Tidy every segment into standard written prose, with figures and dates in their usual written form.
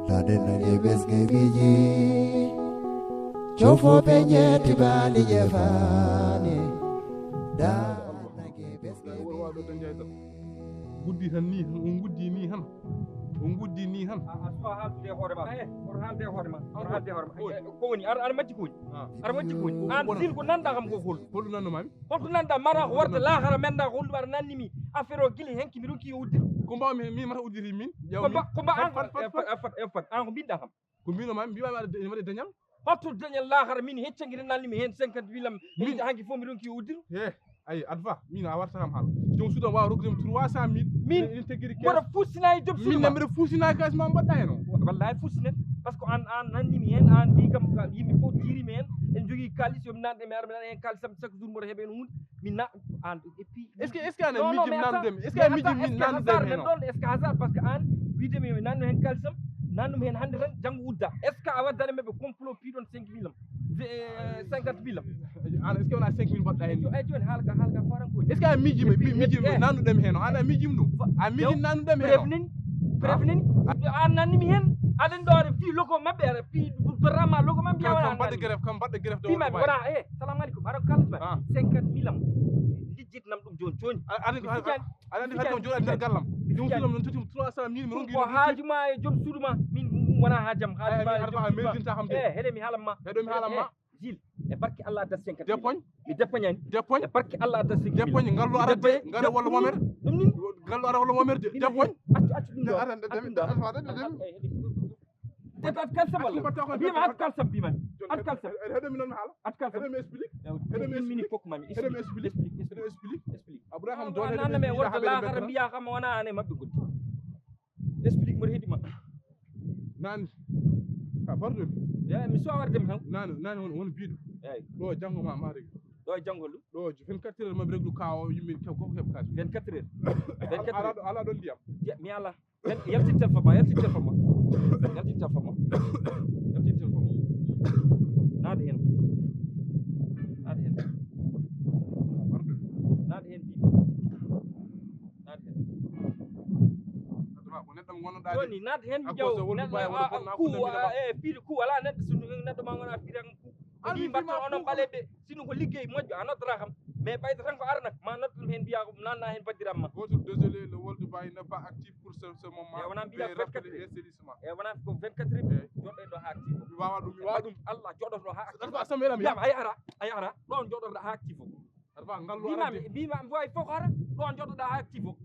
Nadena beske biji Chofo penye tibali jefane Da guddi tan ni on guddi ni han on guddi ni han asfa halde hoore ma or halde hoore ma or halde hoore ma ko woni ar majji ko ar majji ko an sil ko nanda kam ko holɗo nanno mami holko nanda mara ko warde lahara menda ko holɗo war nannimi affaire o gili henki mi ruki udde ko mbawmi mi mata uddiri min ko mba an fat an ko binda kam ko mbino mami mbiwami waɗa dañal hotto dañal lahara min heccangiri nannimi hen 50 wilam min hanki fo mi ruki uddiru ayi adva min a warta kam haala jom suudan wawa rokkude 300 000 min teggiri mboɗo fussinayi joom suudu min mbiɗa fussinayi kalis ma mbaɗɗa hen o wallahi fussinet par ce que an nannimi hen an mbi kam yimɓe fof jirimi hen en jogui kalis yomi nanɗe mi ara mi nana hen kalisam chaque jour mboɗo heeɓe hen hunde min na an et puis est ce que ane mijim nannudemi est ce que a mijim min nannudemi hen o ɗon est ce que hasard par ce que an widemi yomi nannu hen kalisam nannumi hen hannde tan janggo udda est ce que a waddani meɓe complot piɗon 5 000 50 000 an est ce que wona 5 000 mbaɗɗa hen ay joni haalka farankoji est ce que a mijimi nannudemi hen o an a mijim ɗum a mijim nannudemi hen prévenini an nannimi hen aɗen ɗo aɗa fii logo mabɓe aɗa fii dorama logo mabɓe kam mbaɗɗo grève ɗo wima wona salamu aleykum aɗa kalma 50 000 am lijjitnam ɗum joni aɗa andi hade kam jooɗade nder gallam jom suudam non totti 300 000 mi rongi ko haajuma e joom suudu ma min wona haajam haajuma merdinta kam de heɗe mi haalam ma heɗo mi haalam ma Gil e barke Allah adda 50 depoñ mi depoñani depoñ e barke Allah adda 50 depoñ ngallo arade ngara walla momer ɗum nin ngallo ara walla momer depoñ accu ɗum ɗo at kalsam walla bima at kalsam bima at kalsam heɗo mi non mi haala at kalsam heɗo mi explique heɗo mi mini fokk mami heɗo mi explique abraham do nanna me worta lahara mbiya kam wona ane mabɓe goddi explique mboɗo heeɗima nani ka pardon mi suwa wardem tan nani won biiɗo eyyi ɗo janggo ma mari ɗo e janggol ɗum ɗo 24 heures mami reglu kawo yimɓe koko heɓ kalis 24 heures 24 heures ala ɗon ndiyam mi ala yaltin téléphone ma yaltin téléphone ma yaltin téléphone ma yaltin téléphone ma naade hen naade hen naade hen bi naade hen ko neɗɗo gonnoɗa joni naade hen jaw ku e fiiɗo ku ala neɗɗo so neɗɗo ma gona fiitan ku ni mbatta onon ɓaleɓe sino ko liggey moƴƴo a noddata kam mais ɓayda tan ko arana ma nodda ɗum hen mbiya ko nanna hen baddiram ma désolé le World Dubai n'est pas actif pour ce moment e wona mbiɗa 24 heures e wona ko 24 heures joɗɗo ɗo ha actif mi wawa ɗum Allah joɗoto ha actif asameɗam yam ay ara ɗon joɗoto ha actif o arba ngallu mbima way fof ko ara ɗon joɗoɗa ha actif o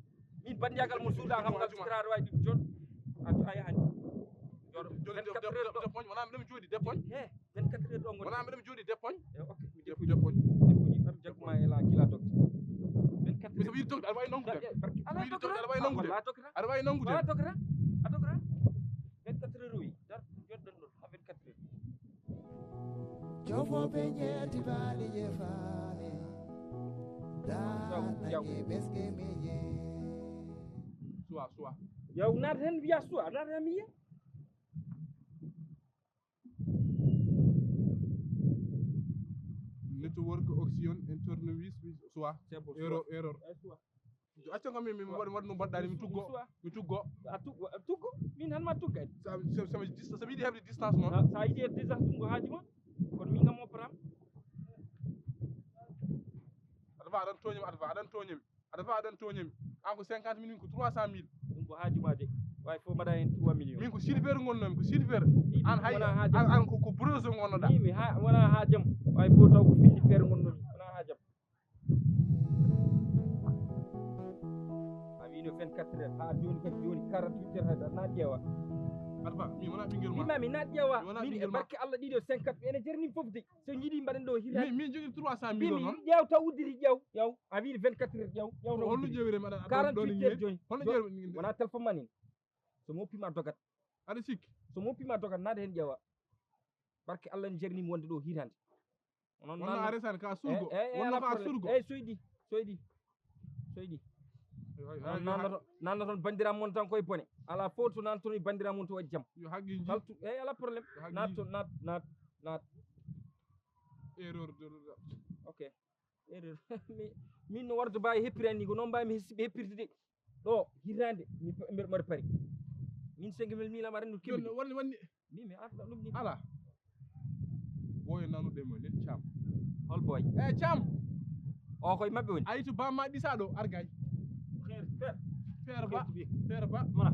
min bandiyagal mo suuɗa kam ngal sutrade way ɗum joɗ a yahani joɗo 24 heures ɗo depoñ wona mbiɗa jooɗi depoñ 24 heures ɗo gon wona mbiɗa jooɗi depoñ ok mi depoñ depoñi fam jagguma e la gila docte 24 mi sabi docte aɗa wawi nangude aɗa wawi nangude aɗa wawi nangude a dokra 24 heures wi dar joɗɗon ɗon ha 24 heures Jofo penye tibali jefane Da nage beske meje suwa yow naata hen wiya suwa naata hen mi yiya network oxyon internews suwa error acca kam mi waɗ no mbaɗɗani mi tuggo a tuggo min han ma tugga sabi yiɗi heɓde distance noon sa yiɗi heɓde distance ɗum ko haaji ma kono min kam opparam aɗa fa aɗan toñami an ko 50 000 ko 300 000 ɗum ko haaji ma de way fof mbaɗa hen 3 millions min ko silver gonnomi ko silver an hay an ko brose gonnoɗa mi wona haajam way fof taw ko findi feere gonnomi wona haajam a wino 24 heures ha joni kadi joni 48 heures haɗa na ƴeewa alfa mi wona ɓinguel ma mimami na ƴeewa min e barke Allah ɗiɗo 50 ene jarni fof de so jiiɗi mbaɗen ɗo hira min jogui 300 000 noon ƴeew taw uddiri ƴeew a wiide 24 heures ƴeew holno ƴeewirema 48 heures joni holno ƴeewir wona téléphone man en so moppima dogat aɗa sikki so moppima dogat naade hen ƴeewa barke Allah ne jarnimi wonde ɗo hitande wonno a resani ka surgo wonno ka surgo eyyi soyɗi nanno toon bandiram mon tan koye bone ala fof to nantono bandiram mon to waɗi jaam yo haqqiji haltu eyyi ala probléme naat erreur ok erreur min no warde mbawi heppirani ni ko noon mbawmi heppirde de ɗo hitande mbiɗa pari min 5000 mila ma rendu joni kibbi wonni mi arda ɗum ni ala boyo nanude mo nen Thiam hol boy Thiam o koye mabɓe woni ayi to bamma ɗisa ɗo argay feere ba mana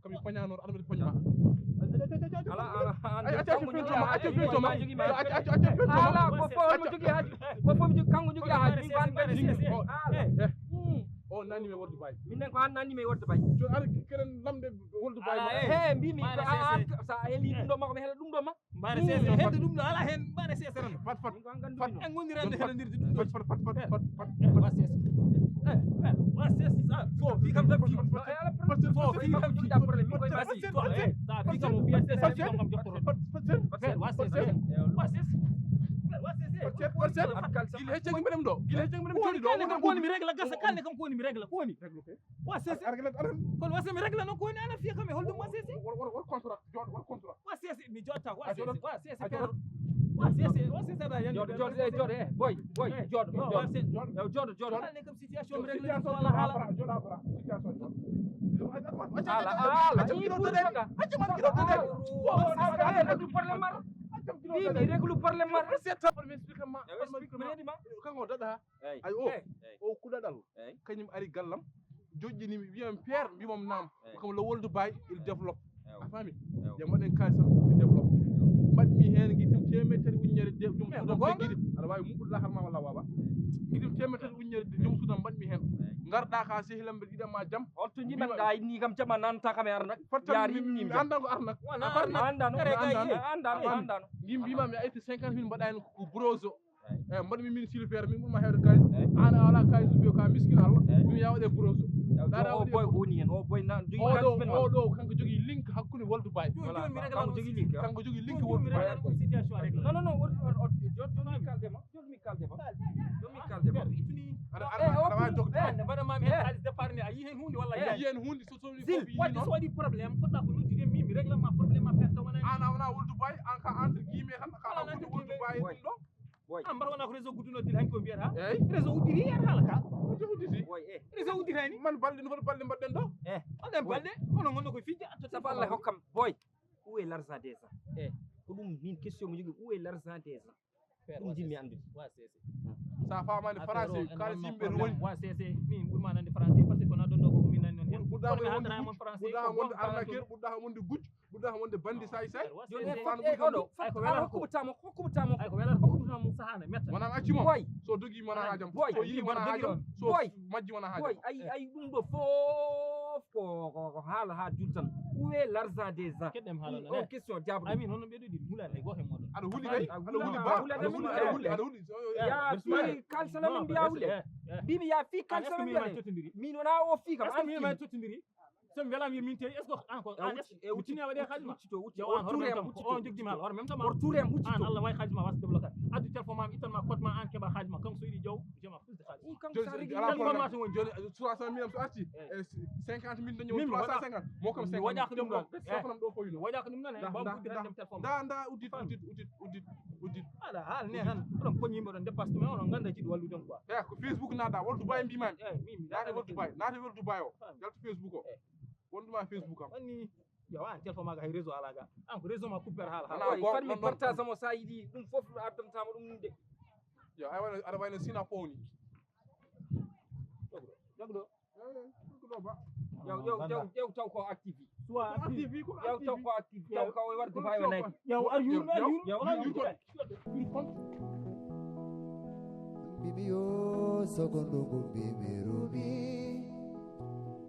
komi poñanor aɗa mbaɗi poñma ala acca feltoma acca feltoma ala ko fo mo jogi haaju ko fo mo jogi kanko jogi haaju min ban ban o nani me wordu bay minen ko han nanni me wordu bay joni ar kenen lamde wordu bay he mbimi sa heli ɗum ɗo makko mi hela ɗum ɗo ma mbare sese hedde ɗum ɗo ala hen mbare sese ran fat en gondirande heɗodirde ɗum ɗo fat wa sese wa sese sa fo fi kam tan fi fo fi kam jogi da problème mi koy basi to sa fi kam o fiya sese fi kam kam jottoro wa sese gil heccengi mbeɗem ɗo joni ɗo kam koni mi régla gasa kalne kam koni mi régla koni wa sese kono wasa mi régla noon koni ana fiya kam e holdum wa sese war contrat wa sese mi jotta wa sese da yande jodo boy jodo kalne kam situation mi régla ko ala hala mi réglu problème mar kanko daɗa ay o kuɗaɗal kañum ari gallam joƴƴinimi wiyam Pierre mbimam nam kam le woldu bay il développe a faami je mbaɗen kalisam mi développe mbaɗmi hen guitim temettati uñere jom suudam guiɗi aɗa wawi mumɓuɗo lahar ma walla wawa guitim temettati uñere jom suudam mbaɗmi hen garɗa ka sehilam mbeɗa yiɗanma jaam holto jimanɗa ni kam jama nanta kam e arnak mi andan ko arnak andano mbima mi ayti 50 000 mbaɗani ko broso mbaɗmi min silfere min ɓurma hewde kalis an a wala kalis mbiyo ka miskino Allah mi ya waɗe broso o boy woni hen o boy na jogi oɗo kanko jogui link hakkude woldu bay kanko jogui link kanko jogui link woldu bay non joni mi kaldema aɗa wawi dogde mbaɗamami hen halis départne a yi hen hunde walla yi hen hunde so sowi wadde so waɗi probléme poɗɗa ko noddude mi régla ma probléme ma perte wona an a wona woldu bay an ka entre guillemets tan ka hakkude woldu bay ɗum ɗo an mbaɗa wona ko réseau guddunoddil hanki ko mbiyata eyyi réseau udditi yen haala ka udditi réseau udditani man balɗe no foti balɗe mbaɗɗen ɗo oɗen balɗe onon gonno koye fijja sabu Allah hokkam boy où est l'argent des gens ko ɗum min question mo jogui où est l'argent des gens ɗum jinmi andude sa famani français kalis yimɓe woni wa sese min ɓurma nande français par ce que ko na ɗon ɗo koko min nani noon hen ɓurɗa wonde arnaqueur ɓurɗa wonde guj ɓurɗa wonde bandi say joni oɗo hokkubutamo sahana metta wona accimo boy so dogi wona hajam boy so yi wona hajam so majji wona hajam boy ay ɗum ɗo fof ko haala ha juuɗe tan où est l'argent des gens keɗɗem haala noon question jabru amin hono ɓeɗo ɗi hulani hay goto e moɗon aɗa huuli kay aɗa huuli ba aɗa huuli ya fi kalsala min mbiya huule mbimi ya fi kalsala min totodiri min wona o fi kam an mi totodiri somi welama min tawi est ce que an ko an mi tini a waɗe haalima on jogdima haala hoore même temps an Allah wawi haalima wasa débloqué addu téléphone ma ittan ma code ma an keeɓa haalima kanko so yiɗi jaw joma plus de haalis information woni joni 300 000 so arti 50 000 dañi woni 350 mo kam 50 waɗa ko ɗum ɗon sofanam ɗo foyno waɗa ko ɗum ɗon e baw uddirande dem téléphone da uddit aɗa haala ne tan oɗon poñi yimɓe ɗon dépasse ɗumen onon ganda ciɗi wallude on quoi ko Facebook naata woldu bay mbimami naata woldu bay o jalto Facebook o wonduma Facebook am anni yo an téléphone maga hay réseau ala ga an ko réseau ma coupé haala fanmi partage mo sa yiɗi ɗum fof addantama ɗum de yo aɗa wayno sina fowni jagɗo ba ƴew taw ko active soit active ko ƴew taw ko active taw ko warde bayo nayi yow ar yurno Bibi yo sokondo go bimero mi